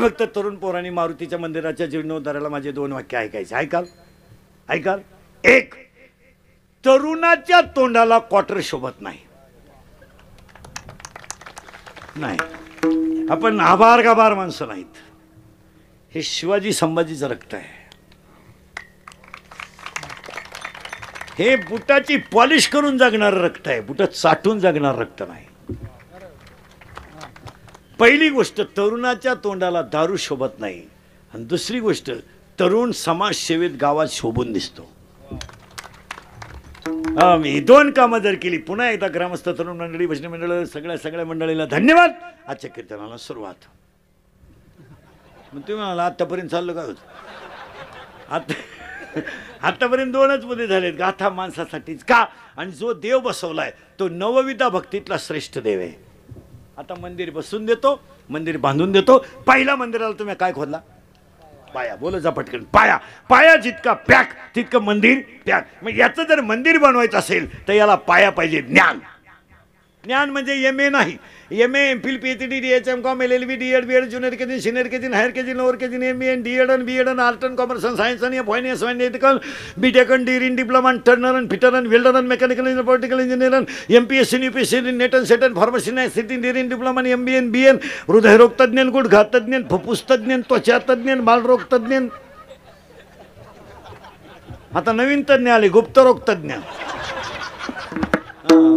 फक्त तरुण पोरांनी मारुतीच्या मंदिराच्या जीर्णोद्धाराला माझे 2 वाक्य ऐकायचे. ऐकाल ऐकाल. एक, तरुणाच्या तोंडाला क्वार्टर शोभत नाही. नाही, आपण आभार गाभार माणसं नाहीत. हे शिवाजी संभाजीचं रक्त आहे. हे बुटाची पॉलिश करून जगणारं रक्त आहे, बुट चाटून जगणारं रक्त नाही. पहिली गोष्ट, तरुणाच्या तोंडाला दारू शोभत नाही. आणि दुसरी गोष्ट, तरुण समाजसेवेत गावात शोभून दिसतो. मी 2 कामं जर केली. पुन्हा एकदा ग्रामस्थ तरुण मंडळी, भजनी मंडळ, सगळ्या मंडळीला धन्यवाद. आजच्या कीर्तनाला सुरुवात. मग तुम्ही म्हणाला आतापर्यंत चाललं काय होतं? आतापर्यंत 2च मुद्दे झालेत. गाथा माणसासाठीच का, आणि जो देव बसवलाय तो नवविधा भक्तीतला श्रेष्ठ देव आहे. आता मंदिर बसून देतो, मंदिर बांधून देतो. पहिल्या मंदिराला तुम्ही काय खोदला? पाया. बोल जा पटकन. पाया. पाया जितका पॅक तितकं मंदिर पॅक. मग याचं जर मंदिर बनवायचं असेल तर याला पाया पाहिजे ज्ञान. ज्ञान म्हणजे MA नाही. MA, MPhil, PhD, DHM, Com, LLB, DEd, BEd, junior KG, senior KG, higher KG, lower KG, MA, DEd, BEd, art and commerce and science आणि FOINS, ethical, BTech, DEd, diploma, turner, fitter, welder, mechanical engineer, political engineer, MPSC, UPSC, NET and SET, pharmacy, city, DEd, diploma, MBA, BN, हृदयरोग तज्ञ, गुडघा तज्ञ, फुफ्फुस तज्ञ, त्वचा तज्ञ, बालरोग तज्ञ. आता नवीन तज्ञ आले, गुप्तरोग तज्ञ,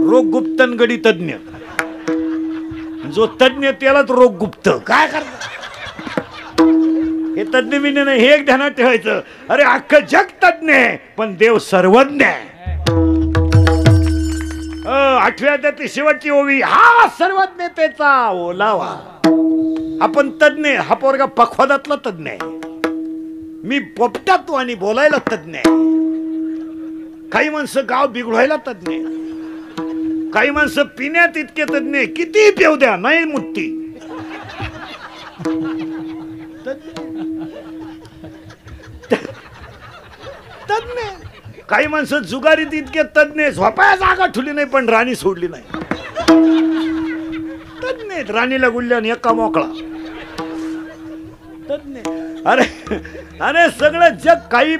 रोग गुप्तनगडी तज्ञ. जो तज्ञ त्यालाच रोग गुप्त. काय करतात हे तज्ञ बिज्ञ नाही. हे एक ध्यानात ठेवायचं. अरे अख्खं जग तज्ञ आहे पण देव सर्वज्ञ आहे. 8व्या अध्यायातली शेवटची ओवी, हा सर्वज्ञतेचा ओलावा. आपण तज्ञ. हा पोरगा पखवादातला तज्ञ आहे. मी पोपटात आणि बोलायला तज्ञ आहे. काही माणसं गाव बिघडवायला तज्ञ आहे. काही माणसं पिण्यात इतके तज्ञ, किती पिऊ द्या नाही मुक्ती. तज्ञ. काही माणसं जुगारीत इतके तज्ञ, झोपाया जागा ठुली नाही पण राणी सोडली नाही. तज्ञ. राणीला गुल्ल्याने एका मोकळा. तज्ञ. अरे अरे सगळं जग. काही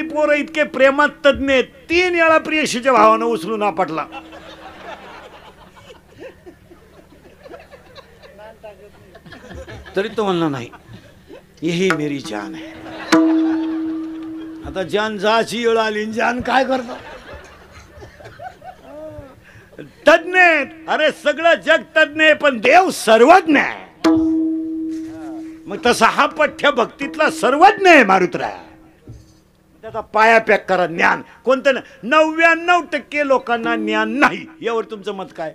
पोरं इतके प्रेमात तज्ञ, 3 वेळा प्रियशीच्या भावानं उचलून आपटला. तरी तो म्हणला नाही, यही मेरी जान है. आता जान जाची वेळ आली, जान काय करतो? तज्ञ. अरे सगळं जग तज्ञ पण देव सर्वज्ञ आहे. मग तसा हा पठ्य भक्तीतला सर्वज्ञ आहे मारुतराय. त्याचा पाया पॅक करा. ज्ञान कोणतं? 99% लोकांना ज्ञान नाही. यावर तुमचं मत काय?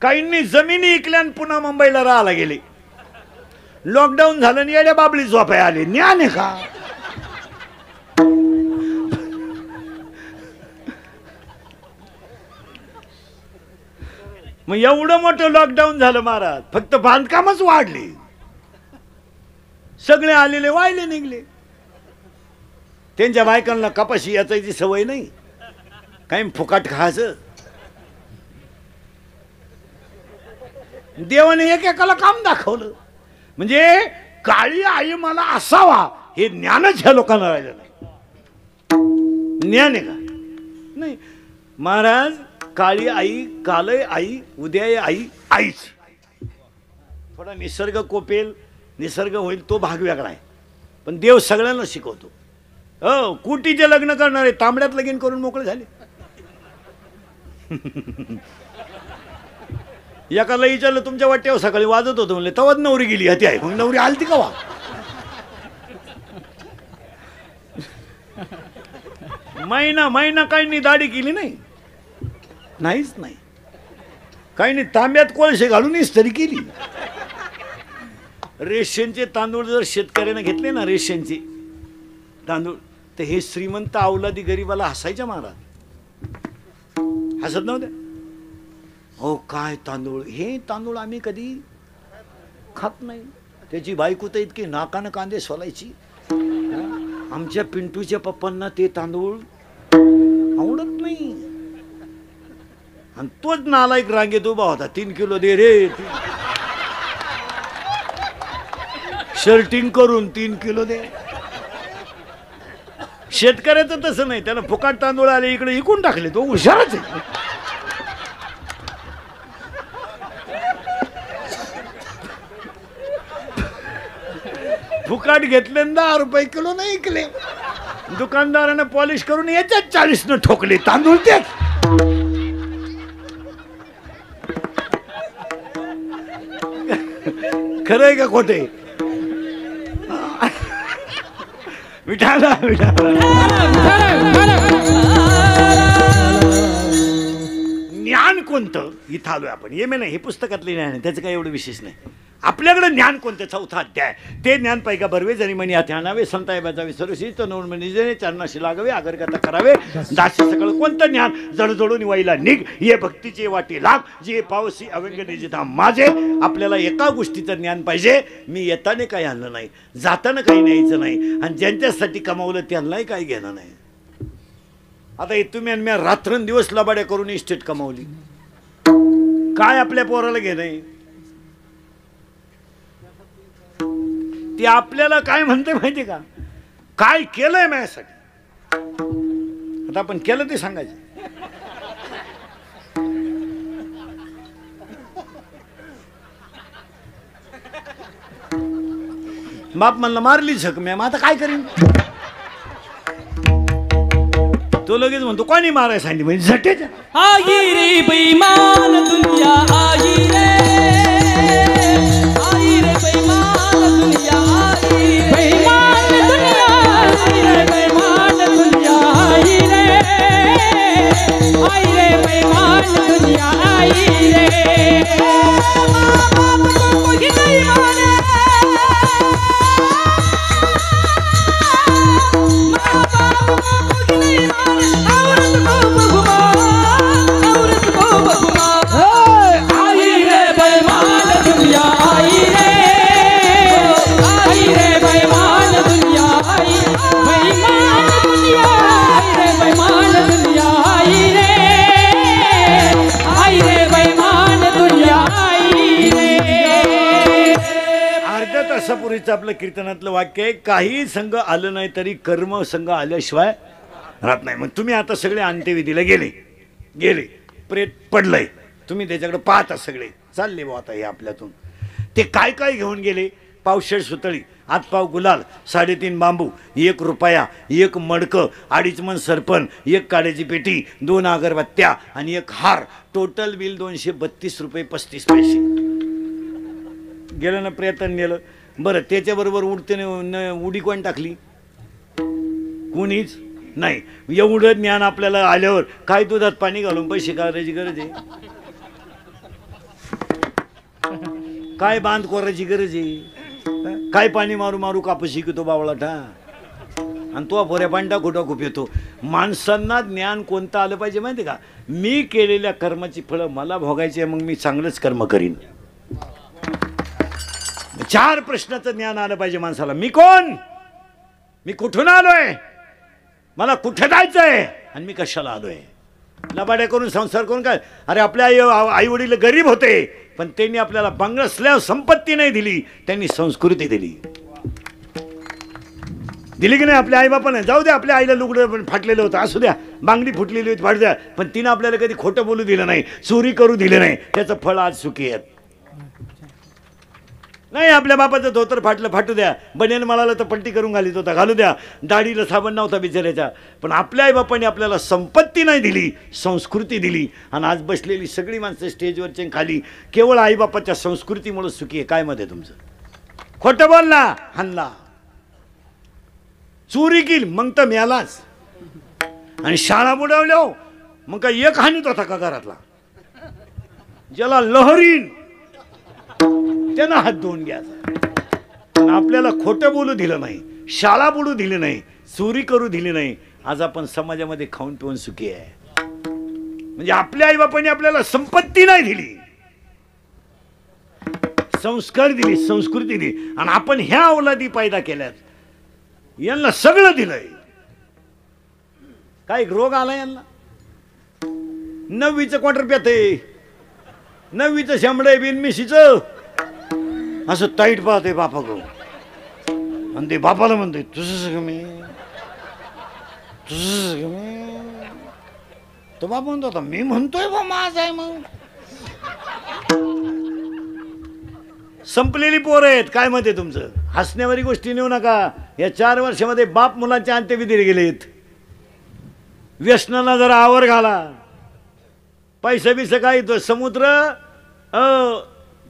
काहींनी जमिनी इकल्या आणि पुन्हा मुंबईला राहायला गेले. लॉकडाऊन झालं आणि येड्या बाबळी झोपाय आले. ज्ञान आहे का? मग एवढं मोठं लॉकडाऊन झालं महाराज, फक्त बांधकामच वाढले. सगळे आलेले वाहिले निघले. त्यांच्या बायकांना कपाशी याचायची सवय नाही. काही फुकाट खायचं. देवाने एकेकाला काम दाखवलं. म्हणजे काळी आई मला असावा हे ज्ञानच ह्या लोकांना राहिलं नाही. ज्ञान आहे का? नाही महाराज. काळी आई, कालय आई, उद्या आई, आईच. थोडा निसर्ग कोपेल, निसर्ग होईल तो भाग वेगळा आहे. पण देव सगळ्यांना शिकवतो. कुटीचे लग्न करणारे तांबड्यात लगीन करून मोकळे झाले. एकाला विचारलं तुमच्या वाट्यावर सकाळी वाजत होतं म्हणले, तवाच नवरी गेली हती आहे. मग नवरी आलती का? महिना काहींनी दाढी केली नाही. नाहीच नाही. काहींनी तांब्यात कोळशे घालून इस्त्री केली. रेशनचे तांदूळ जर शेतकऱ्याने घेतले ना, रेशनचे तांदूळ, तर हे श्रीमंत अवलादी गरीबाला हसायच्या महाराज. हसत नव्हते. हो काय तांदूळ, हे तांदूळ आम्ही कधी खात नाही. त्याची बायको तर इतकी नाकानं कांदे सोलायची. आमच्या पिंटूच्या पप्पांना ते तांदूळ आवडत नाही. आणि तोच नालायक रांगेत उभा होता. 3 किलो दे रे. शर्टिंग करून 3 किलो दे. शेतकऱ्याचं तसं नाही, त्याला फुकाट तांदूळ आले इकडे इकून टाकले, तो हुशारच आहे. फुकाट घेतले 10 रुपये किलो नाही इकले. दुकानदारानं पॉलिश करून याच्यात 40 ठोकले तांदूळ तेच. खरंय का खोटे? विठाला ज्ञान कोणतं इथं आलोय आपण. ये नाही हे पुस्तकातले ज्ञान आहे, त्याचं काही एवढं विशेष नाही. आपल्याकडे ज्ञान कोणतं? 4था अध्याय. ते ज्ञान पैका भरवे जरी म्हणी हाती आणावे, संताय बाजावे सर्वशी तनवून म्हणजे चरणाशी लागावे, आगरकथा करावे दासी सकळ. कोणतं ज्ञान? जडजोडून वाईला निघ, ये भक्तीचे वाटे लाग, जे पावसी अव्यंग निजिता माझे. आपल्याला एका गोष्टीचं ज्ञान पाहिजे, मी येताना काही आणलं नाही, जाताना काही न्यायचं नाही, आणि ज्यांच्यासाठी कमावलं त्यांनाही काही घेणं नाही. आता हे तुम्ही आणि मी रात्रंदिवस लबाड्या करून इस्टेट कमावली, काय आपल्या पोराला घेणं? ते आपल्याला काय म्हणते माहिती का? काय केलंय माझ्यासाठी? आता आपण केलं ते सांगायचं. बाप म्हणला मारली झक मी, आता काय करीन? तो लगेच म्हणतो कोणी माराय सांगितली? म्हणजे झटेच्या. आई रे बेईमान दुनिया, आई रे, आई रे बेईमान दुनिया, आई रे बेईमान दुनिया, आई रे बेईमान दुनिया, आई रे, आई रे बेईमान दुनिया, आई रे. माँ बाप को कोई नहीं माने, माँ बाप को कोई नहीं माने, औरत को बहुमान, औरत को बहुमान. आई रे बेईमान दुनिया, आई रे, आई रे बेईमान दुनिया, आई बेईमान दुनिया, आई रे बेईमान दुनिया, आई रे, आई रे बेईमान दुनिया, आई रे. अर्ध्या तासापूर्वीचं आपलं कीर्तनातलं वाक्य आहे, काही संघ आलं नाही तरी कर्म संघ आल्याशिवाय राहत नाही. मग तुम्ही आता सगळे अंत्यविधीला गेले गेले, प्रेत पडलंय, तुम्ही त्याच्याकडे पाहता, सगळे चालले बा आता हे आपल्यातून. ते काय काय घेऊन गेले? पावशेर सुतळी, हातपाव गुलाल, 3.5 बांबू, 1 रुपया, 1 मडकं, 2.5 मन सरपण, 1 काड्याची पेटी, 2 अगरबत्त्या आणि 1 हार. टोटल बिल 232 रुपये 35 पैसे. गेलं ना प्रयत्न नेलं. बरं, त्याच्याबरोबर उडी कोण टाकली? कुणीच नाही. एवढं ज्ञान आपल्याला आल्यावर काय दुधात पाणी घालून पैसे काढायची गरज आहे? काय बांध कोरायची गरज आहे? काय पाणी मारू मारू कापूस शिकतो बावळाटा, आणि तो पोऱ्या पांडा खोटा खूप येतो. माणसांना ज्ञान कोणतं आलं पाहिजे माहिती का? मी केलेल्या कर्माची फळं मला भोगायची, मग मी चांगलंच कर्म करीन. 4 प्रश्नाचं ज्ञान आलं पाहिजे माणसाला. मी कोण? मी कुठून आलोय? मला कुठे जायचंय? आणि मी कशाला आलोय? लबाड्या करून संसार करून काय? अरे आपल्या आई वडील गरीब होते, पण त्यांनी आपल्याला बंगल्यावर संपत्ती नाही दिली, त्यांनी संस्कृती दिली. दिली की नाही? आपल्या आई बापाने जाऊ द्या, आपल्या आईला लुगडं फाटलेलं होतं असू द्या, बांगडी फुटलेली होती फाटू द्या, पण तिनं आपल्याला कधी खोटं बोलू दिलं नाही, चोरी करू दिलं नाही. त्याचं फळ आज सुखी आहेत. नाही, आपल्या बापाचं धोतर फाटलं फाटू द्या, बनेन मळाला तर पलटी करून घालीत होता घालू द्या, दाढीला साबण नव्हता बिचाऱ्याच्या, पण आपल्या आई बापाने आपल्याला संपत्ती नाही दिली, संस्कृती दिली. आणि आज बसलेली सगळी माणसं स्टेजवरच्या खाली केवळ आईबापाच्या संस्कृतीमुळे सुखी आहे. काय मध्ये तुमचं? खोटं बोलला हल्ला, चोरी केली मग तर मिळालाच, आणि शाळा बुडवल्या मग काय एक हानीत होता का घरातला? ज्याला लहरीन त्यांना हात धुवून घ्यायचा. आपल्याला खोटं बोलू दिलं नाही, शाळा बुडू दिली नाही, चोरी करू दिली नाही. आज आपण समाजामध्ये खाऊन पिऊन सुखी आहे. म्हणजे आपल्या आई बापांनी आपल्याला संपत्ती नाही दिली, संस्कार दिली, संस्कृती दिली, आणि आपण ह्या औलादी पैदा केल्यात, यांना सगळं दिलंय. काय रोग आला यांना? 9वीचं क्वार्टर प्याते, 9वीचं शांबडे बिनमिशीचं असं ताईट पाहते बापाकडून. आणि ते बापाला म्हणतोय तुझं सगळं मी, तुझं सगळं मी. तो बाप म्हणतो आता मी म्हणतोय बा माझ आहे. मग संपलेली पोरं आहेत. काय मत आहे तुमचं? हसण्यावारी गोष्टी नेऊ नका. या 4 वर्षामध्ये बाप मुलांच्या अंत्यविधीला गेलेत. व्यसनाला जरा आवर घाला. पैसा बिसा काय तो समुद्र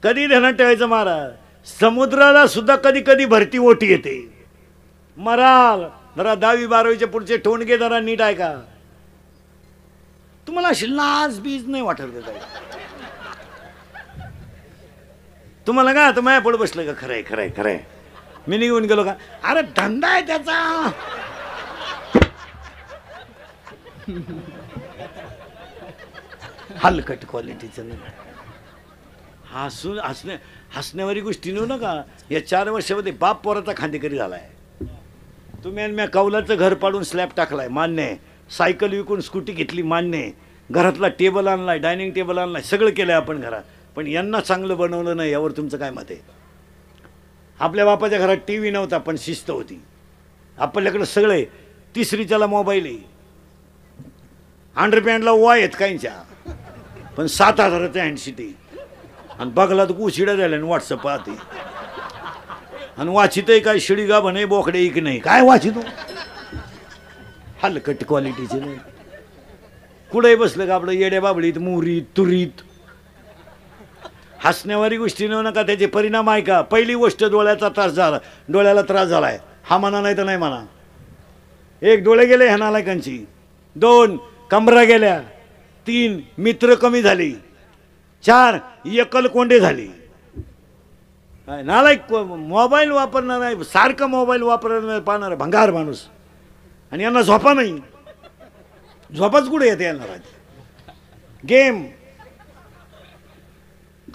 कधी ध्यानात ठेवायचं महाराज. समुद्राला सुद्धा कधी कधी भरती ओटी येते. मराल जरा 10वी 12वीच्या पुढचे टोणगे जरा नीट आहे का? तुम्हाला अशी लाज बीज नाही वाटत काय? तुम्हाला का आता माझ्या पुढे बसलं का? खरंय खरंय खरंय मी निघून गेलो का? अरे धंदा आहे त्याचा. हलकट क्वालिटीचं नाही. हसण्यावारी गोष्टी नेऊ नका. या 4 वर्षामध्ये बाप पोराचा खांदेकरी झालाय. तुम्ही आणि मी कौलाचं घर पाडून स्लॅब टाकलाय मान्य आहे. सायकल विकून स्कूटी घेतली मान्य आहे. घरातला टेबल आणलाय, डायनिंग टेबल आणलाय, सगळं केलंय आपण घरात. पण यांना चांगलं बनवलं नाही यावर तुमचं काय मत आहे? आपल्या बापाच्या घरात टी व्ही नव्हता पण शिस्त होती. आपल्याकडं सगळे 3रीच्याला मोबाईल आहे. अंडरपॅन्टला वा आहेत काहींच्या पण 7,000चा हँडशीट आहे. आणि बघला तर उशिडा झाला आणि व्हॉट्सअप पाहते. आणि वाचितही काय शिडी गा म्हणे बोकडे एक नाही. काय वाचितो? हलकट क्वालिटीचे नाही. कुठेही बसलं का आपलं येड्या बाबळीत मुरीत तुरीत. हसण्यावारी गोष्टी नेऊ नका. त्याचे परिणाम आहे का? पहिली गोष्ट डोळ्याचा त्रास झाला. डोळ्याला त्रास झालाय. हा म्हणा नाही तर नाही म्हणा. 1 डोळे गेले ह्या नालायकांची. 2 कमरा गेल्या. 3 मित्र कमी झाली. 4 एकल कोंडे झाली. नालायक मोबाईल वापरणार नाही. सारखं मोबाईल वापरणार पाहणार भंगार माणूस. आणि यांना झोपा नाही. झोपाच कुठे येते यांना? गेम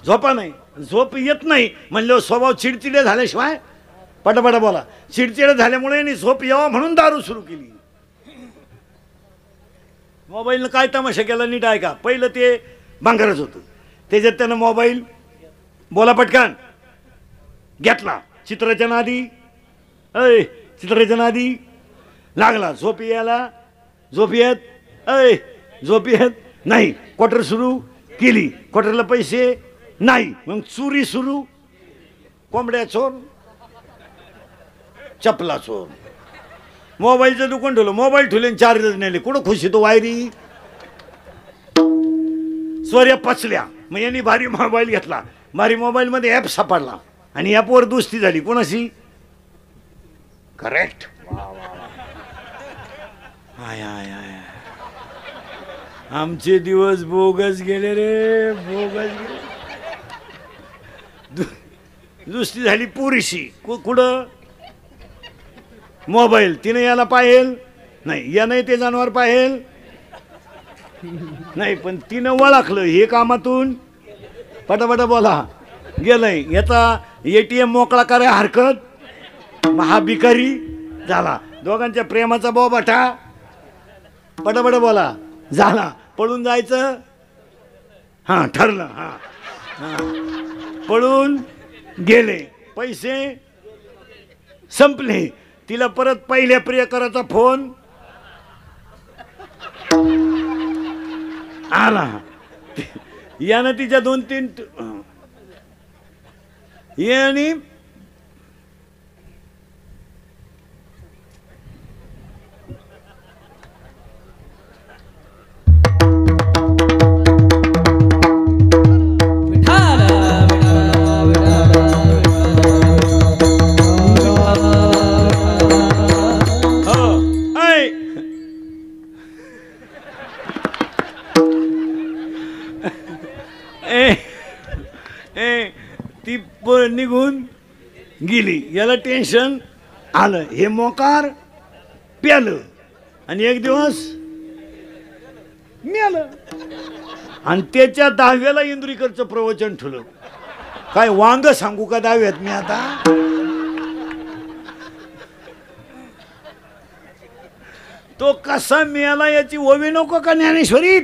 झोपा नाही. झोप येत नाही म्हणलं स्वभाव चिडचिडे झाल्याशिवाय पटापटा बोला. चिडचिडे झाल्यामुळे आणि झोप यावा म्हणून दारू सुरू केली. मोबाईलनं काय तमाशा केला नीट आहे का? पहिलं ते भांगारच होतं. त्याच्यात त्यानं मोबाईल बोला पटकन घेतला. चित्राच्या नादी चित्राच्या नादी लागला. झोप यायला झोप येत झोप येत नाही. क्वार्टर सुरू केली. क्वार्टरला पैसे नाही. मग चोरी सुरू. कोंबड्या चोर, चपला चोर. मोबाईलचं दुकान ठेवलं. मोबाईल ठेवले चार्जर नेले. कुठं खुशी तो वायरी स्वर्या पचल्या. मग यांनी भारी मोबाईल घेतला. भारी मोबाईलमध्ये ॲप सापडला आणि ॲपवर दोस्ती झाली. कोणाशी? करेक्ट. आय आय आय आमचे दिवस बोगस गेले रे. बोगस गेले. दोस्ती झाली पुरीशी. कुठं? मोबाईल. तिने याला पाहेल नाही. याने ते जनावर पाहेल नाही. पण तिनं ओळखलं हे कामातून पटापटा बोला गेलंय. याचा ATM मोकळा कराय हरकत. हा भिकारी झाला. दोघांच्या प्रेमाचा बोबाटा पटापटा बोला झाला. पळून जायचं. हां ठरलं. हां हां पळून गेले. पैसे संपले. तिला परत पहिल्या प्रियकराचा फोन आला. यानं तिच्या 2-3 याने ती निघून गेली. याला टेन्शन आलं. हे मोकार प्यालं आणि एक दिवस मेलं. आणि त्याच्या 10व्याला इंद्रिकरचं प्रवचन ठेवलं. काय वांग सांगू का 10व्यात मी आता? तो कसा मिळाला याची ओवी नको का ज्ञानेश्वरीत?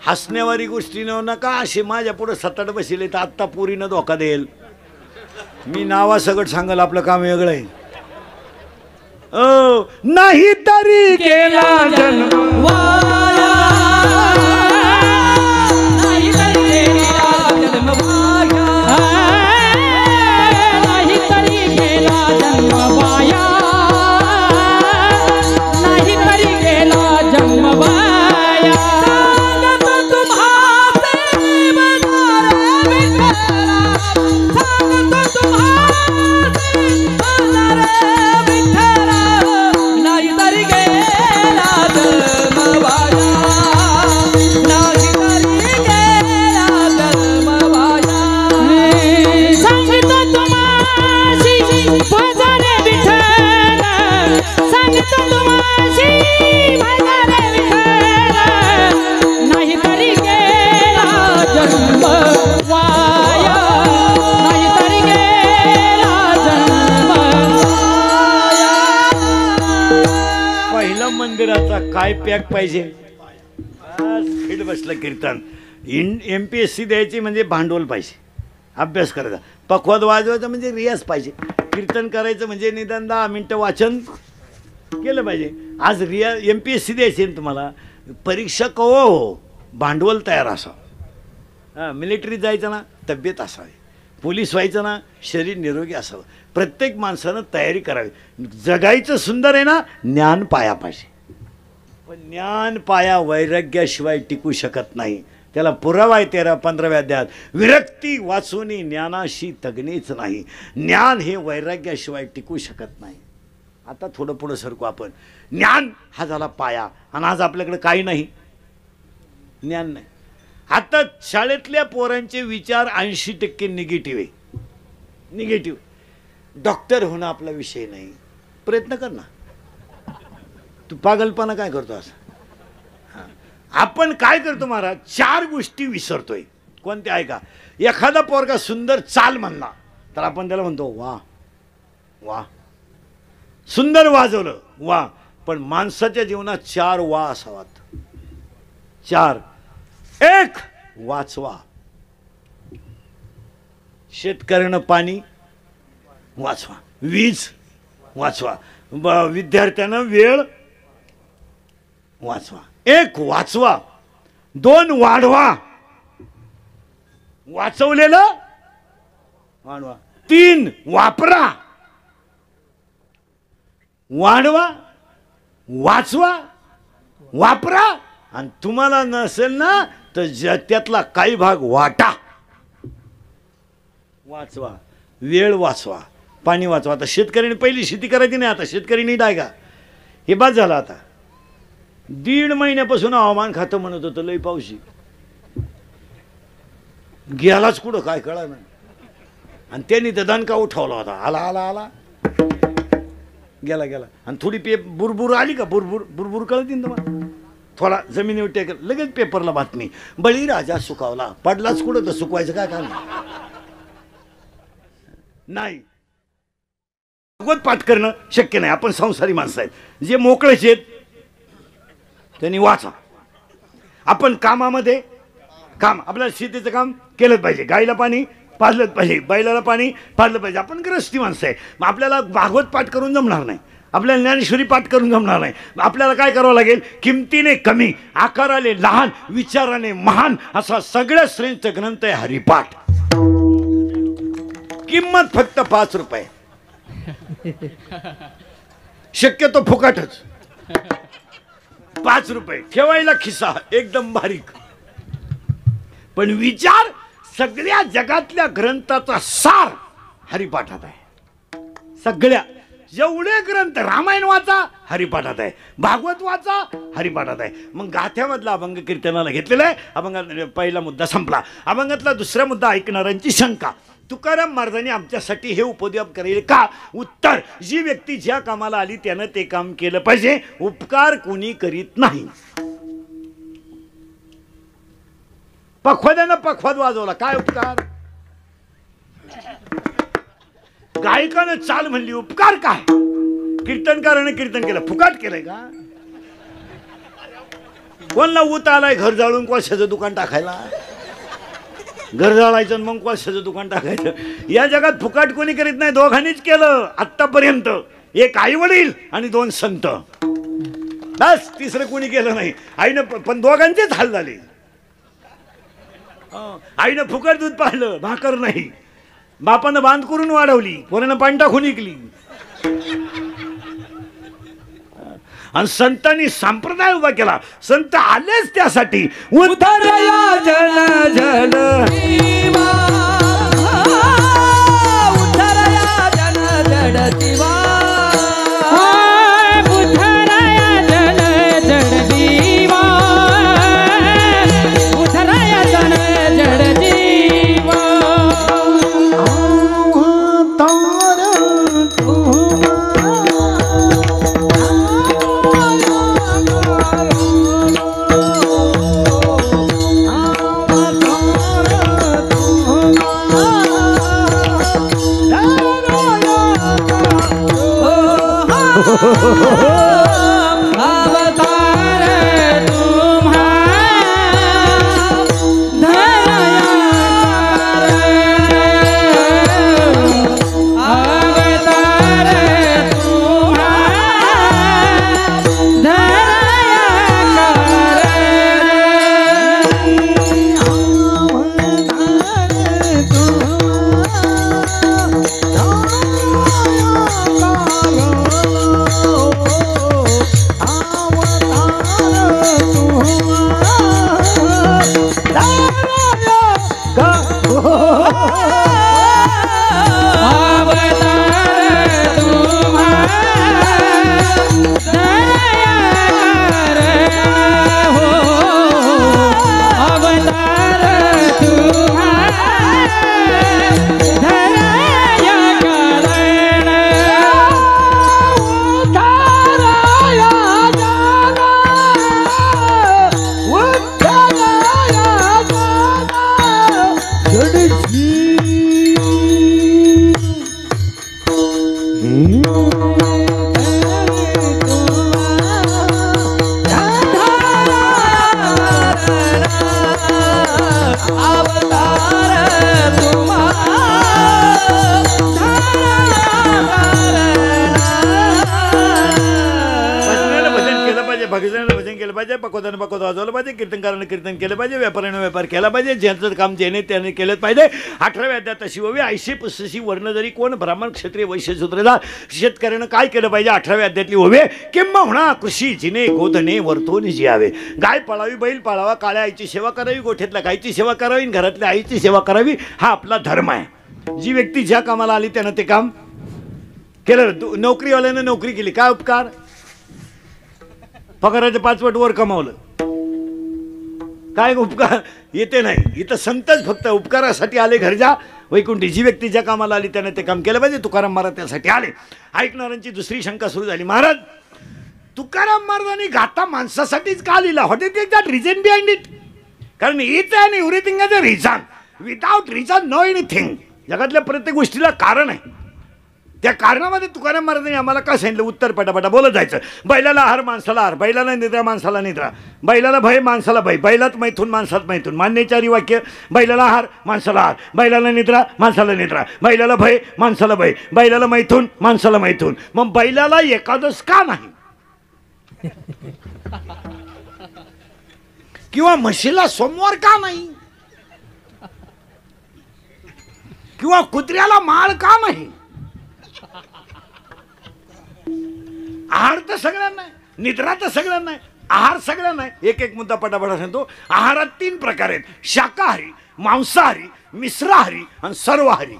हसण्यावारी गोष्टी न नका. असे माझ्या पुढे 7-8 बसले तर आत्ता पोरीनं धोका देईल. मी नावासकट सांगाल आपलं काम वेगळं आहे. नाही तरी केला जन्म वाया, नाही तरी केला जन्म वाया, नाही तरी केला जन्म वाया, नाही तरी केला जन्म वाया. सांगत तुम्हासे बजारे विठ्ठला, सांगत तुम्हासे बजारे विठ्ठला, नाही तरी गेला जन्म वाया, नाही तरी गेला जन्म वाया. सांगतो तुम्हासी बजारे विठ्ठला, सांगतो तुम्हासी बजारे विठ्ठला, नाही तरी गेला जन्म वाया, नाही तरी गेला जन्म वाया. पहिला मंदिराचा काय पॅक पाहिजे? फिट बसलं कीर्तन. MPSC द्यायची म्हणजे भांडवल पाहिजे, अभ्यास करायचा. पखवाद वाजवायचा म्हणजे रियाज पाहिजे. कीर्तन करायचं म्हणजे निदान 10 मिनटं वाचन केलं पाहिजे. आज MPSC द्यायची ना तुम्हाला, परीक्षा कवा हो, भांडवल तयार असावं. मिलिटरीत जायचं ना, तब्येत असावी. पोलीस व्हायचं ना, शरीर निरोगी असावं. प्रत्येक माणसानं तयारी करावी. जगायचं सुंदर आहे ना, ज्ञान पाया पाहिजे. पण ज्ञान पाया वैराग्याशिवाय टिकू शकत नाही. त्याला पुरावा आहे 13-15व्या अध्यायात, विरक्ती वाचूनी ज्ञानाशी तगणेच नाही. ज्ञान हे वैराग्याशिवाय टिकू शकत नाही. आता थोडं पुढं सरकू आपण. ज्ञान हा झाला पाया, आणि आज आपल्याकडे काही नाही, ज्ञान नाही. आता शाळेतल्या पोरांचे विचार 80% निगेटिव्ह आहे. निगेटिव्ह. डॉक्टर होणं आपला विषय नाही. प्रयत्न कर ना. तू पागलपणा काय करतो असं? आपण काय करतो महाराज, 4 गोष्टी विसरतोय. कोणत्या आहे का? एखादा पोरगा सुंदर चाल म्हणला तर आपण त्याला म्हणतो वा वा, सुंदर वाजवलं वा. पण माणसाच्या जीवनात 4 वा असावात. 4. 1 वाचवा. शेतकऱ्यानं पाणी वाचवा, वीज वाचवा, विद्यार्थ्यानं वेळ वाचवा. 1 वाचवा. 2 वाढवा, वाचवलेलं वाढवा. 3 वापरा. वाढवा, वाचवा, वापरा. आणि तुम्हाला नसेल ना तर त्यातला काही भाग वाटा. वाचवा, वेळ वाचवा, पाणी वाचवा. आता शेतकऱ्याने पहिली शेती करायची नाही, आता शेतकरी नीट आहे का? हे बाद झालं. आता 1.5 महिन्यापासून हवामान खातं म्हणत होतं लई पावशी, गेलाच कुठं काय कळा नाही. आणि त्यांनी तर दणका उठवला होता, आला आला आला, गेला गेला. आणि थोडी बुरबुर आली का, बुरबुर बुरबुर कळती ना तुम्हाला, थोडा जमिनीवर टेकल, लगेच पेपरला बातमी, बळीराजा सुकावला. पडलाच कुठं तर सुकवायचं काय काम नाही. भगवत पाठ करणं शक्य नाही. आपण संसारी माणसं आहेत, जे मोकळेच आहेत त्यांनी वाचा. आपण कामामध्ये आपल्याला शेतीचं काम केलंच पाहिजे, गाईला पाणी पाजलंच पाहिजे, बैलाला पाणी पाजलं पाहिजे. आपण ग्रस्ती माणसं आहे. मग आपल्याला भागवत पाठ करून जमणार नाही, आपल्याला ज्ञानेश्वरी पाठ करून जमणार नाही. आपल्याला काय करावं लागेल? किमतीने कमी, आकाराने लहान, विचाराने महान असा सगळ्या श्रेणीचा ग्रंथ आहे हरिपाठ. किंमत फक्त 5 रुपये, शक्यतो फुकटच. 5 रुपये ठेवायला खिसा एकदम बारीक. पण विचार सगळ्या जगातल्या ग्रंथाचा सार हरिपाठात आहे. सगळ्या जेवढे ग्रंथ, रामायण वाचा हरिपाठात आहे, भागवत वाचा हरिपाठात आहे. मग गाथ्यामधला अभंग कीर्तनाला घेतलेला आहे. अभंगात पहिला मुद्दा संपला. अभंगातला दुसरा मुद्दा ऐकणाऱ्यांची शंका. तुकाराम महाराजांनी आमच्यासाठी हे उपद्व्याप करेल का? उत्तर, जी व्यक्ती ज्या कामाला आली त्यानं ते काम केलं पाहिजे. उपकार कोणी करीत नाही. पखवाद्यानं पखवाद वाजवला, काय उपकार? गायकानं चाल म्हणली, उपकार काय? कीर्तनकारानं कीर्तन केलं, फुकाट केलंय का? कोणला ऊत आलाय घर जाळून कोळशाचं दुकान टाकायला? घर जाळायचं आणि मग कोळशाचं दुकान टाकायचं। या जगात फुकाट कोणी करीत नाही, दोघांनीच केलं आत्तापर्यंत। एक आई वडील आणि 2 संत, बस तिसरं कोणी केलं नाही। आईनं पण दोघांचेच हाल झाले। आईनं फुकट दूध पाळलं, भाकर नाही। बापानं बांध करून वाढवली, पोरानं पाणी टाकून इकली। आणि संतांनी संप्रदाय उभा केला। संत आलेच त्यासाठी, उतरया जल जल उतरया जल जड दिवा पकोदानं पकोद वाजवलं पाहिजे, कीर्तनकारानं कीर्तन केलं पाहिजे, व्यापाऱ्यानं व्यापार केला पाहिजे, ज्यांचं काम ज्याने त्याने केलं पाहिजे। 18व्या अध्यायात अशी व्हावी, 80 पुस्तशी वर्ण जरी कोण ब्राह्मण क्षत्रिय वैश्य शूद्रला शेतकऱ्यानं काय केलं पाहिजे 18व्या अध्यायातली व्हावे, किंबहुना कृषी जिने गोधने वर्तवून जियावे। गाय पाळावी, बैल पाळावा, काळ्या आईची सेवा करावी, गोठ्यातल्या गायची सेवा करावी, घरातल्या आईची सेवा करावी, हा आपला धर्म आहे। जी व्यक्ती ज्या कामाला आली त्यानं ते काम केलं। नोकरीवाल्यानं नोकरी केली, काय उपकार, पगाराचे 5 पट वर कमावलं, काय उपकार येते नाही। इथं संतच फक्त उपकारासाठी आले घर जा वैकुंठी। जी व्यक्ती ज्या कामाला आली त्याने ते काम केलं पाहिजे। तुकाराम महाराज त्यासाठी आले। ऐकणाऱ्यांची दुसरी शंका सुरू झाली, महाराज तुकाराम महाराजांनी गाथा माणसासाठीच का लिहिला, what is that reason behind it? कारण it's and everything is a reason, without reason no anything. जगातल्या प्रत्येक गोष्टीला कारण आहे। त्या कारणामध्ये तुकाराम महाराजांनी आम्हाला का सांगितलं, उत्तर पटापटा बोलत जायचं। बैलाला आहार माणसाला आहार, बैलाला निद्रा माणसाला निद्रा, बैलाला भय माणसाला भय, बैलात मैथून माणसात मैथून। मान्यचारी वाक्य, बैलाला आहार माणसाला आहार, बैलाला निद्रा माणसाला निद्रा, बैलाला भय माणसाला भय, बैलाला मैथून माणसाला मैथून। मग बैलाला एकादश का नाही, किंवा म्हशीला सोमवार का नाही, किंवा कुत्र्याला माळ का नाही? आहार तर सगळ्यांना आहे, निद्रा तर सगळ्यांना आहे, आहार सगळ्यांना आहे। एक एक मुद्दा पटापटा सांगतो। आहारात 3 प्रकार आहेत, शाकाहारी, मांसाहारी, मिश्राहारी आणि सर्वाहारी।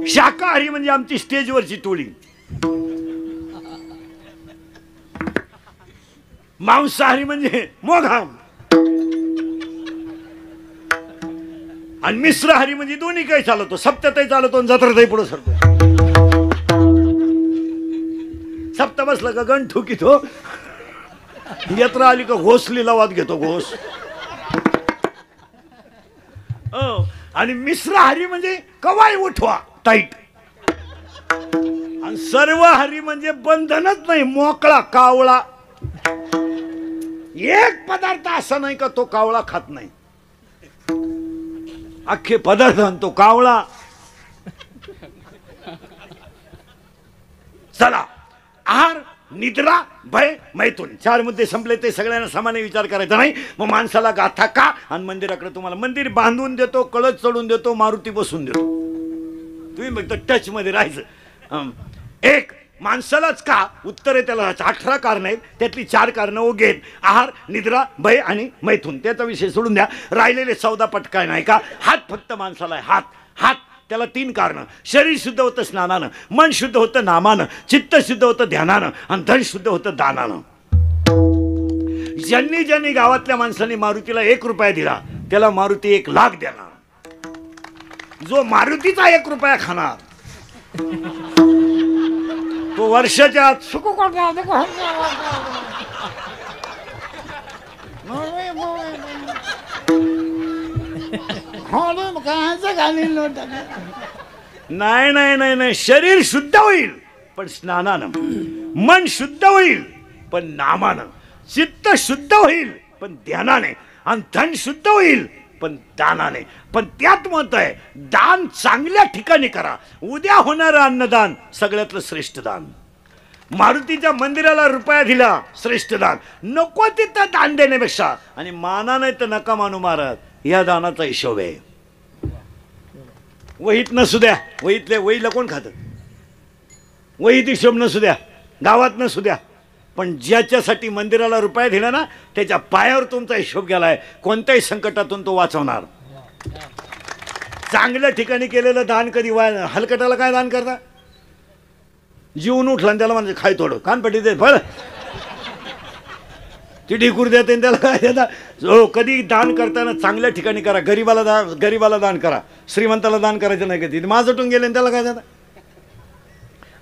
शाकाहारी म्हणजे आमची स्टेजवरची टोळी, मांसाहारी म्हणजे मोघाम, आणि मिश्राहारी म्हणजे दोन्ही काही चालवतो, सप्त्यातही चालवतो आणि जत्रातही पुढे सरतो। सप्ता बसला का गण ठुकीतो, यात्रा आली का घोसलीला वाद घेतो घोस। आणि मिश्राहारी म्हणजे कवाय उठवा टाईट, आणि सर्वहारी म्हणजे बंधनच नाही, मोकळा कावळा। एक पदार्थ असा नाही का तो कावळा खात नाही। अख्खे पदार्थ आणतो कावळा. चला, आहार, निद्रा, भय, मैथुन 4 मुद्दे संपले. ते सगळ्यांना सामान्य विचार करायचा नाही. मग माणसाला गाथा का? आणि मंदिराकडे तुम्हाला मंदिर बांधून देतो, कळस चढून देतो, मारुती बसून देतो. तुम्ही फक्त टच मध्ये राहायचं. एक माणसालाच का? उत्तर आहे त्याला 18 कारणं आहेत, त्यातली 4 कारणं ओघेत. आहार, निद्रा, भय आणि मैथुन. त्याचा विषय सोडून द्या. राहिलेले 14 पटकाय नाही का? हात फक्त माणसाला आहे. हात हात त्याला 3 कारणं. शरीर शुद्ध होतं स्नानानं, मन शुद्ध होतं नामानं, चित्त शुद्ध होतं ध्यानानं, आणि धन शुद्ध होतं दानानं. ज्यांनी ज्यांनी गावातल्या माणसांनी मारुतीला 1 रुपया दिला त्याला मारुती 1 लाख देणार. जो मारुतीचा 1 रुपया खाणार तो वर्षाच्या आत सुखू नाही नाही नाही नाही. शरीर शुद्ध होईल पण स्नानानं, मन शुद्ध होईल पण नामानं, चित्त शुद्ध होईल पण ध्यानाने, आणि धन शुद्ध होईल पण दानाने. पण त्यात मत आहे दान चांगल्या ठिकाणी करा. उद्या होणारं अन्नदान सगळ्यातलं श्रेष्ठ दान. मारुतीच्या मंदिराला रुपया दिला श्रेष्ठ दान. नको तिथं दान देण्यापेक्षा, आणि माना नाही तर नका मानू महाराज, या दानाचा हिशोब आहे. वहीत नसू द्या, वहीला कोण खातं? वहीत हिशोब नसू द्या, गावात नसू द्या, पण ज्याच्यासाठी मंदिराला रुपया दिला ना त्याच्या पायावर तुमचा हिशोब गेलाय. कोणत्याही संकटातून तो वाचवणार. चांगल्या ठिकाणी केलेलं दान कधी हलकटाला काय दान करता? जीवन उठला त्याला म्हणजे खाय थोडं कानपट्टी दे फळ ती ढिकूर देते त्याला काय देता. हो, कधी दान करताना चांगल्या ठिकाणी करा. गरीबाला दान करा, श्रीमंताला दान करायचं नाही. कधी माझटून गेले त्याला काय देता.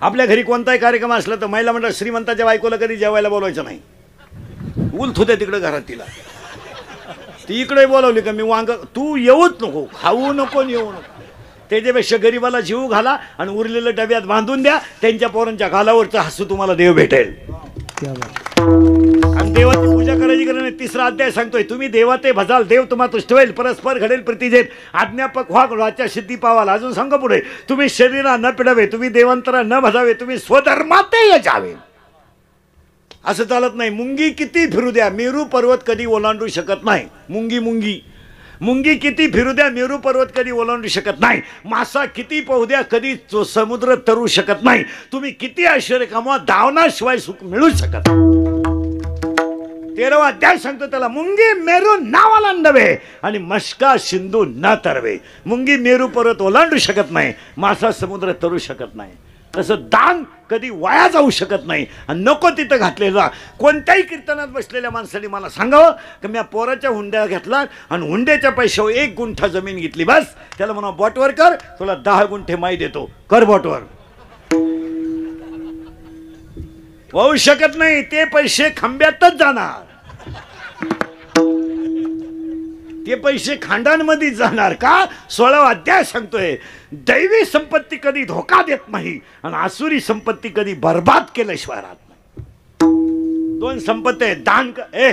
आपल्या घरी कोणताही कार्यक्रम असला तर महिला मंडळ श्रीमंताच्या बायकोला कधी जेवायला बोलवायचं नाही. उलथ होते तिकडे घरात तिला. ती इकडे बोलावली का मी वांग, तू येऊच नको, खाऊ नको, येऊ नको. त्याच्यापेक्षा गरीबाला जीव घाला आणि उरलेलं डब्यात बांधून द्या. त्यांच्या पोरांच्या गालावरचं हसू तुम्हाला देव भेटेल. आणि देवाची पूजा करायची गरज नाही. 3रा अध्याय सांगतोय तुम्ही देवाते भजाल देव तुम्हा तुष्ट होईल, परस्पर घडेल प्रीतीजेत, आज्ञापक व्हा वाच्या सिद्धी पावाल. अजून सांग पुढे तुम्ही शरीरा न पिडावे, तुम्ही देवांतरा न भजावे, तुम्ही स्वधर्माते जावे. असं चालत नाही. मुंगी किती फिरू द्या मेरू पर्वत कधी ओलांडू शकत नाही. मुंगी किती फिरू द्या मेरू पर्वत कधी ओलांडू शकत नाही. मासा किती पोहू द्या कधी समुद्र तरू शकत नाही. तुम्ही किती ऐश्वर्य कमवा धावण्याशिवाय सुख मिळू शकत. 13वा अध्याय सांगतो त्याला मुंगी मेरू नावाला नव्हे आणि मस्का सिंधू न तरवे. मुंगी मेरू पर्वत ओलांडू शकत नाही, मासा समुद्र तरू शकत नाही. तसं दान कधी वाया जाऊ शकत नाही. आणि नको तिथं घातलेला. कोणत्याही कीर्तनात बसलेल्या माणसाने मला सांगावं की मी पोराच्या हुंड्या घेतला आणि हुंड्याच्या पैशावर 1 गुंठा जमीन घेतली, बस त्याला म्हणा बॉटवर कर, तुला 10 गुंठे माई देतो, कर बॉटवर. होऊ शकत नाही. ते पैसे खांब्यातच जाणार, ते पैसे खांडांमध्ये जाणार. का? 16वा अध्याय सांगतोय दैवी संपत्ती कधी धोका देत नाही आणि आसुरी संपत्ती कधी बर्बाद केल्याशिवाय राहत नाही. 2 संपत्ती आहे.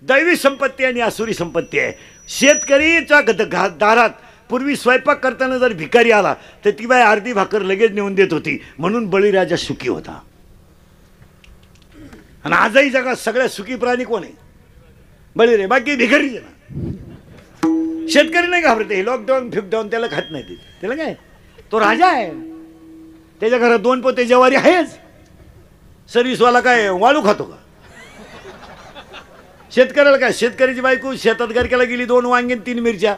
दैवी संपत्ती आणि आसुरी संपत्ती आहे. शेतकरीच्या दारात पूर्वी स्वयंपाक करताना जर भिकारी आला तर ती बाई अर्धी भाकर लगेच नेऊन देत होती, म्हणून बळीराजा सुखी होता. आणि आजही जगात सगळ्यात सुखी प्राणी कोण आहे? बळीरे. बाकी भिकारी ना. शेतकरी नाही घाबरते. लॉकडाऊन फिकडाऊन त्याला खात नाही. त्याला काय, तो राजा आहे. त्याच्या घरात 2 पोते ज्वारी आहेच. सर्व्हिसवाला काय वाळू खातो का? शेतकऱ्याला काय, शेतकऱ्याची बायको शेतात गरक्याला गेली 2 वांगे 3 मिरच्या.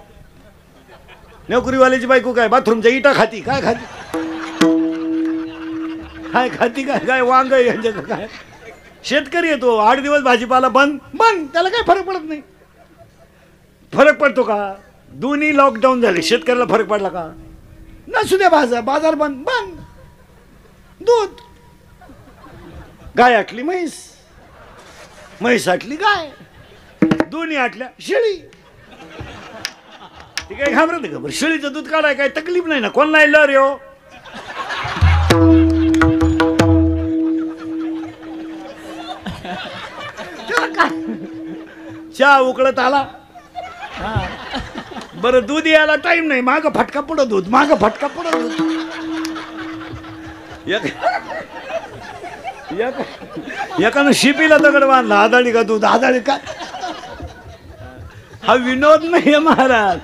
नोकरीवाल्याची बायको काय बाथरूमच्या इटा खाती. काय खाती? काय खाती? काय वांग यांच्यात काय. शेतकरी येतो 8 दिवस भाजीपाला बंद, त्याला काय फरक पडत नाही. फरक पडतो का? दोन्ही लॉकडाऊन झाले, शेतकऱ्याला फरक पडला का? नसू द्या. बाजार बंद. दूध, गाय आटली म्हैस आटली गाय, दोन्ही आटल्या शेळी. ती काय घाबरत का? बरं शेळीचं दूध काढाय काय तकलीफ नाही ना. कोण नाही लर यो. चहा उकळत आला, बरं दूध यायला टाइम नाही, माग फटका पुढं दूध, माग फटका पुढं दूध. एकानं शिपीला दगड बांधला, आदाळी का दूध, आदाळी का. हा विनोद नाही महाराज,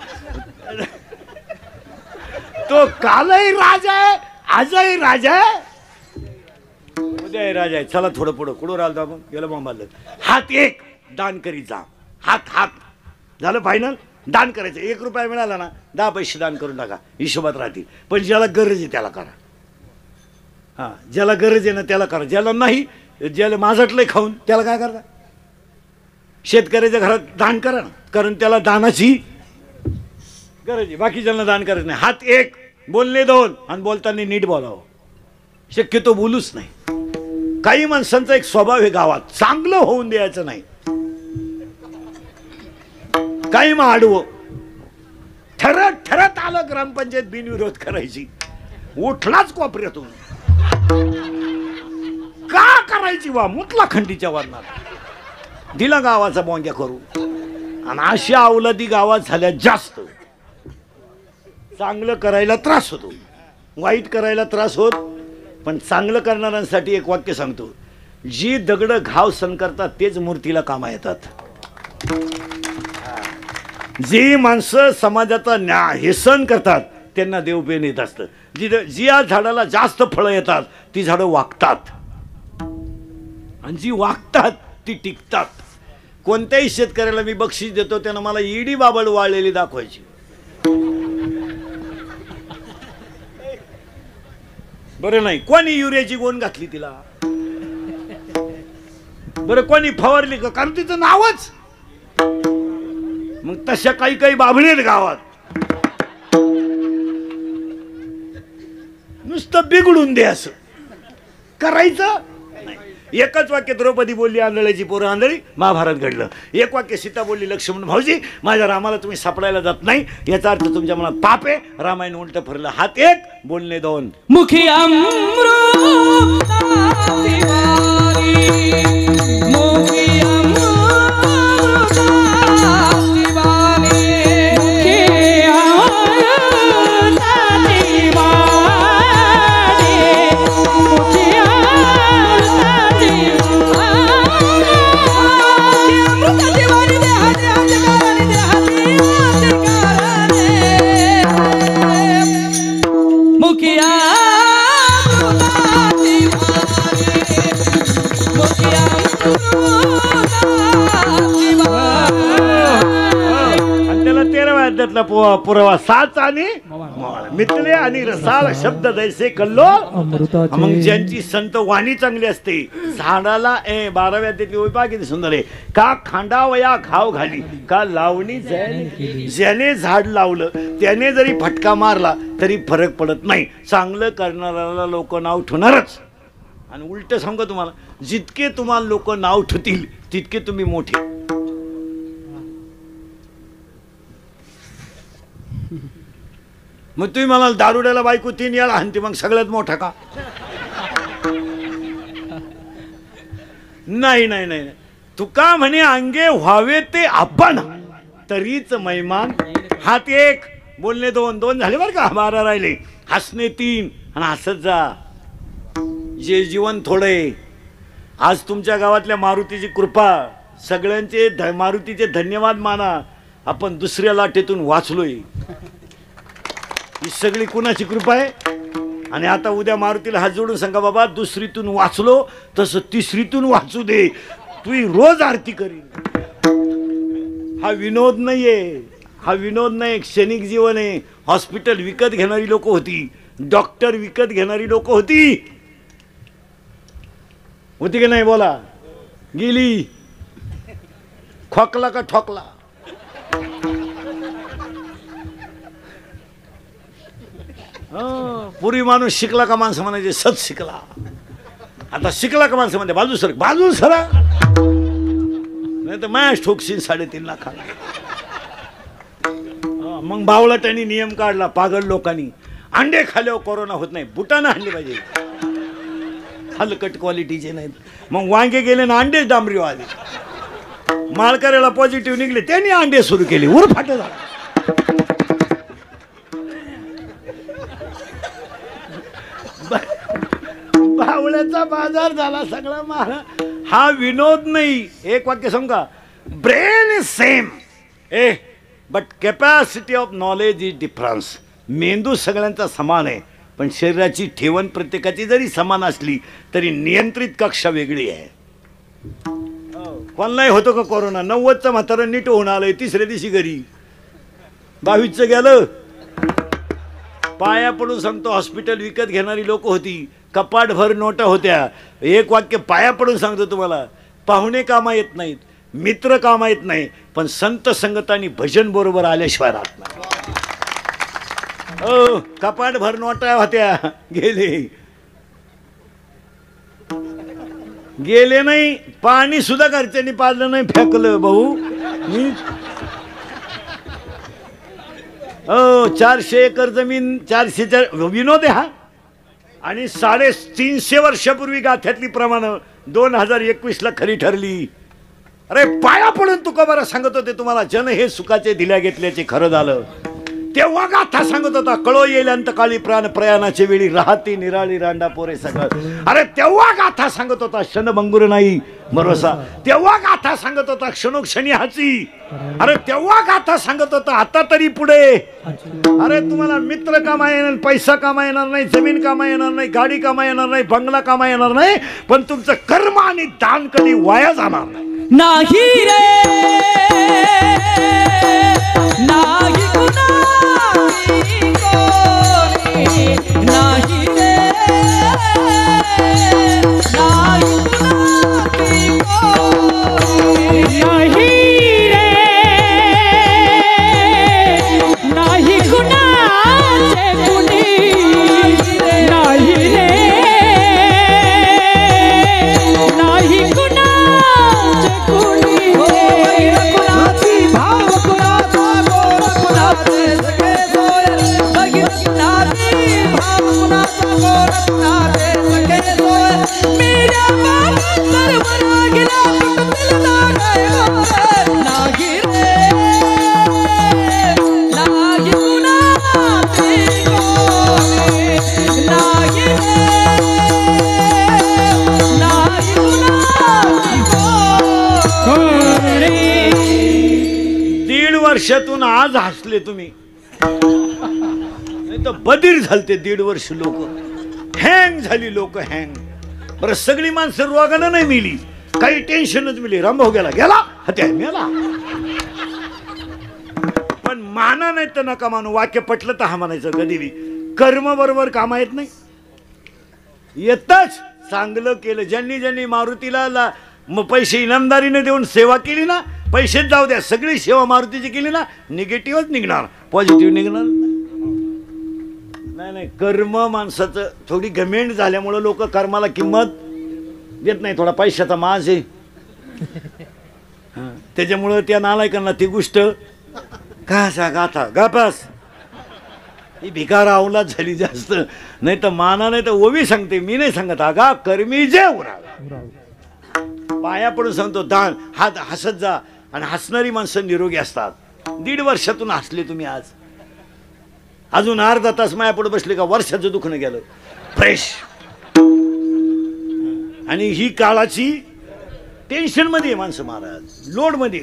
तो कालही राजा आहे, आजही राजा आहे, उद्याही राजा आहे. चला थोडं पुढं कुठं राहिलो आपण, गेलं बोंबाल. हात एक दान करीत जा, हात हात झालं फायनल. दान करायचं, 1 रुपया मिळाला ना 10 पैसे दान करून टाका, हिशोबात राहतील. पण ज्याला गरज आहे त्याला करा. हां, ज्याला गरज आहे ना त्याला करा, ज्याला नाही, ज्याला माझटलंय खाऊन त्याला काय करता. शेतकऱ्याच्या घरात दान करा ना, कारण त्याला दानाची गरज आहे, बाकीच्यांना दान करायचं नाही. हात एक, बोलणे 2, आणि बोलताना नीट बोलावं, शक्यतो बोलूच नाही. काही माणसांचा एक स्वभाव आहे गावात, चांगलं होऊन द्यायचं नाही. काही मग आडवं ठरत ठरत आलं ग्रामपंचायत बिनविरोध करायची, उठलाच कोपऱ्यातून. का करायची वा, मुतला खंडीच्या वर्णात, दिला गावाचा बोंग्या करू. आणि अशा अवलादी गावात झाल्या जास्त. चांगलं करायला त्रास होतो, वाईट करायला त्रास होत, पण चांगलं करणाऱ्यांसाठी एक वाक्य सांगतो, जी दगड घाव सण करतात तेच मूर्तीला कामा येतात. जी माणसं समाजाचा हे सण करतात त्यांना देवपेन येत असतं. जी या झाडाला जास्त फळं येतात ती झाडं वागतात, आणि जी वागतात ती टिकतात. कोणत्याही शेतकऱ्याला मी बक्षीस देतो, त्यानं मला इडी बाबळ वाळलेली दाखवायची. बरं नाही, कोणी युरियाची गोण घातली तिला, बरं कोणी फवारली का, कारण तिचं नावच. मग तशा काही काही बाबळे आहेत गावात, नुसतं बिघडून दे असं करायचं नाही. एकच वाक्य द्रौपदी बोलली, आंधळ्याची पोरं आंधळी, महाभारत घडलं. एक वाक्य सीता बोलली, लक्ष्मण भाऊजी माझ्या रामाला तुम्ही सापडायला जात नाही, याचा अर्थ तुमच्या मनात पाप आहे, रामायण उलट फरलं. हात एक, बोलणे 2. मुखी अमृताची वारी, मुखी अमृताची वारी, मुखी अमृताची वारी, मुखी अमृताची वारी, अमृताची वारी देहाची अंधकाराने, देहाची अंधकाराने, मुखिया आणि त्याला 13व्या अध्यायातला पुरावा 7 आणि मितले आणि रसाळ शब्द जैसे कल्लो. मग ज्यांची संत वाणी चांगली असते, झाडाला 12व्या अध्यायातली ओळी किती सुंदर आहे. का खांडावया घाव घाली, का लावणी ज्याने झाड लावलं त्याने जरी फटका मारला तरी फरक पडत नाही. चांगलं करणाऱ्याला लोक नाव ठेवणारच. आणि उलट सांगू तुम्हाला, जितके तुम्हाला लोक नाव ठेवतील तितके तुम्ही मोठे. मग तुम्ही म्हणाल दारुड्याला बायको 3 वेळा हाणते, मग सगळ्यात मोठा का. नाही नाही नाही, तुका म्हणे अंगे व्हावे ते आपण तरीच मैमान. हात एक, बोलणे 2. 2 झाले बरं का, 12 राहिले. हसणे 3, आणि हसत जा. जे जीवन थोडे. आज तुमच्या गावातल्या मारुतीची कृपा, सगळ्यांचे मारुतीचे धन्यवाद माना, आपण दुसऱ्या लाटेतून वाचलोय. ही सगळी कुणाची कृपा आहे. आणि आता उद्या मारुतीला हात जोडून सांगा, बाबा दुसरीतून वाचलो तसं तिसरीतून वाचू दे, तू रोज आरती करी. हा विनोद नाहीये, हा विनोद नाही, क्षणिक जीवन आहे. हॉस्पिटल विकत घेणारी लोक होती, डॉक्टर विकत घेणारी लोक होती की नाही, बोला. गेली, खोकला का ठोकला. पूर्वी माणूस शिकला का माणसं म्हणायचे सत शिकला. आता शिकला का माणसं म्हणते बाजू सर, बाजू सरा, नाही तर मॅच ठोकशील 3.5 लाखाला. मग बावळटांनी नियम काढला, पागल लोकांनी. अंडे खाल्यावर कोरोना होत नाही, बुटानं आणले पाहिजे, हलकट क्वालिटीचे नाहीत. मग वांगे गेले ना अंडेच डांबरी आले. माळकऱ्याला पॉझिटिव्ह निघले, त्यांनी अंडे सुरू केले, उरफाट झाला. पैशांचा बाजार झाला सगळा मारा. हा विनोद नाही. एक वाक्य सांगू का? Brain is same but capacity of knowledge is difference. मेंदू सगळ्यांचा समान आहे पण शरीराची ठेवण प्रत्येकाची जरी समान असली तरी नियंत्रित कक्षा वेगळी आहे. कोणालाही होतो का कोरोना? 90चं म्हातारं नीट होऊन आलंय, तिसऱ्या दिवशी घरी. 22चं गेलं. पाया पडून सांगतो, हॉस्पिटल विकत घेणारी लोक होती, कपाटभर नोटा होत्या. एक वाक्य पाया पडून सांगतो तुम्हाला, पाहुणे कामा येत नाहीत, मित्र कामा येत नाही, पण संत संगत आणि भजन बरोबर आल्याशिवाय राहत नाही. हो, कपाटभर नोटा होत्या, गेले नाही. पाणी सुद्धा घरच्यांनी पाजलं नाही, फेकलं भाऊ. 400 एकर जमीन, 400 विनोद आहे हा. आणि 350 वर्षापूर्वी गाथ्यातली प्रमाण 2021ला खरी ठरली. अरे पाया पडून तुका बरं सांगत होते तुम्हाला, जन हे सुखाचे दिल्या घेतल्याचे खरं झालं. तेव्हा गाथा सांगत होता, कळो येईल अंतकाळी प्राण प्रयाणाचे वेळी राहती निराळी रांडा पोरे सगळं. अरे तेव्हा गाथा सांगत होता, क्षणभंगुर नाही भरोसा. तेव्हा गाथा सांगत होता, क्षणोक्षणी हाची. अरे तेव्हा गाथा सांगत होता, आता तरी पुढे. अरे तुम्हाला मित्र कामा येणार, पैसा कामा येणार नाही, जमीन कामा येणार नाही, गाडी कामा येणार नाही, बंगला कामा येणार नाही, पण तुमचं कर्म आणि दान कधी वाया जाणार नाही. नाही रे नाही कुणाची कोणी, नाही रे नाही कुणाची कोणी, नाही रे नाही कुणाचे कुणी, नाही रे नाही कुणाचे कुणी. कुणाची भाव कुणाचा गोर कुणाचे सगळे सोय, बघित कुणाची भाव कुणाचा गोर कुणाचे सगळे सोय. मेऱ्या बाबा सर्व रागिला कुटुंबील नाराय गोर, नाही रे नाही कुणाची कोणी, नाही रे नाही कुणाची कोणी. 1.5 वर्षातून आज हसले तुम्ही, नाही तर बधीर झालते 1.5 वर्ष. लोक हँग झाली, लोक हँग. बरं सगळी माणसं रोगानं नाही मिली, काही टेन्शनच मिली. रामभाऊ गेला गेला हत्या मेला. पण माना नाही तर नका मानू. वाक्य पटलं तर हा म्हणायचं. कधी बी कर्म बरोबर कामा येत नाही. येतच चांगलं केलं. ज्यांनी ज्यांनी मारुतीला पैसे इनामदारीने देऊन सेवा केली ना, पैसेच जाऊ द्या, सगळी सेवा मारुतीची केली ना, निगेटिव्हच निघणार, पॉझिटिव्ह निघणार नाही. नाही कर्म माणसाचं थोडी घमेंड झाल्यामुळं लोक कर्माला किंमत देत नाही. थोडा पैशाचा माज आहे त्याच्यामुळं त्या नालायकांना ती गोष्ट का गाथा गापास ही भिकार अवलाद झाली जास्त. नाही तर माना नाही तर ओवी सांगते, मी नाही सांगत. आगा कर्मी जे उराव पाया पडून सांगतो, दान हात हसत जा. आणि हसणारी माणसं निरोगी असतात. 1.5 वर्षातून हसले तुम्ही आज. अजून अर्धा तास माया पुढे बसले का वर्षाचं दुखणं गेलं फ्रेश. आणि ही काळाची टेन्शन मध्ये माणसं महाराज, लोडमध्ये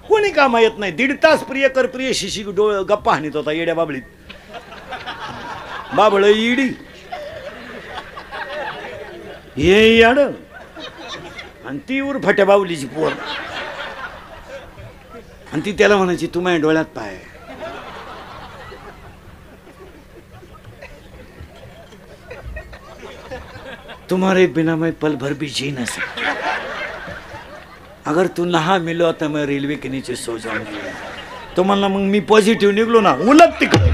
कोणी कामा येत नाही. 1.5 तास प्रिय कर प्रिय शिशी गप्पा हाणीत होता येड्या बाबळीत. बाबळ इडी हे याड आणि ती उरफाट्या बावलीची पोर. आणि ती त्याला म्हणायची, तू माझ्या डोळ्यात पाय. तुम्हारे बिना मैं पल भर भी जी न सकता. अगर तू नहा मिलो तो मैं रेल्वे के नीचे सो जाऊंगी. तो म्हणला मग मी पॉझिटिव्ह निघलो ना, उलट तिकडे.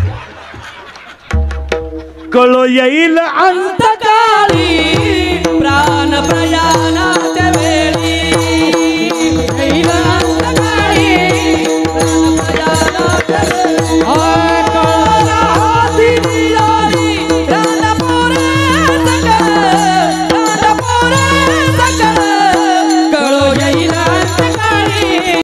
कळो येईल अंतकाळी प्राण प्रया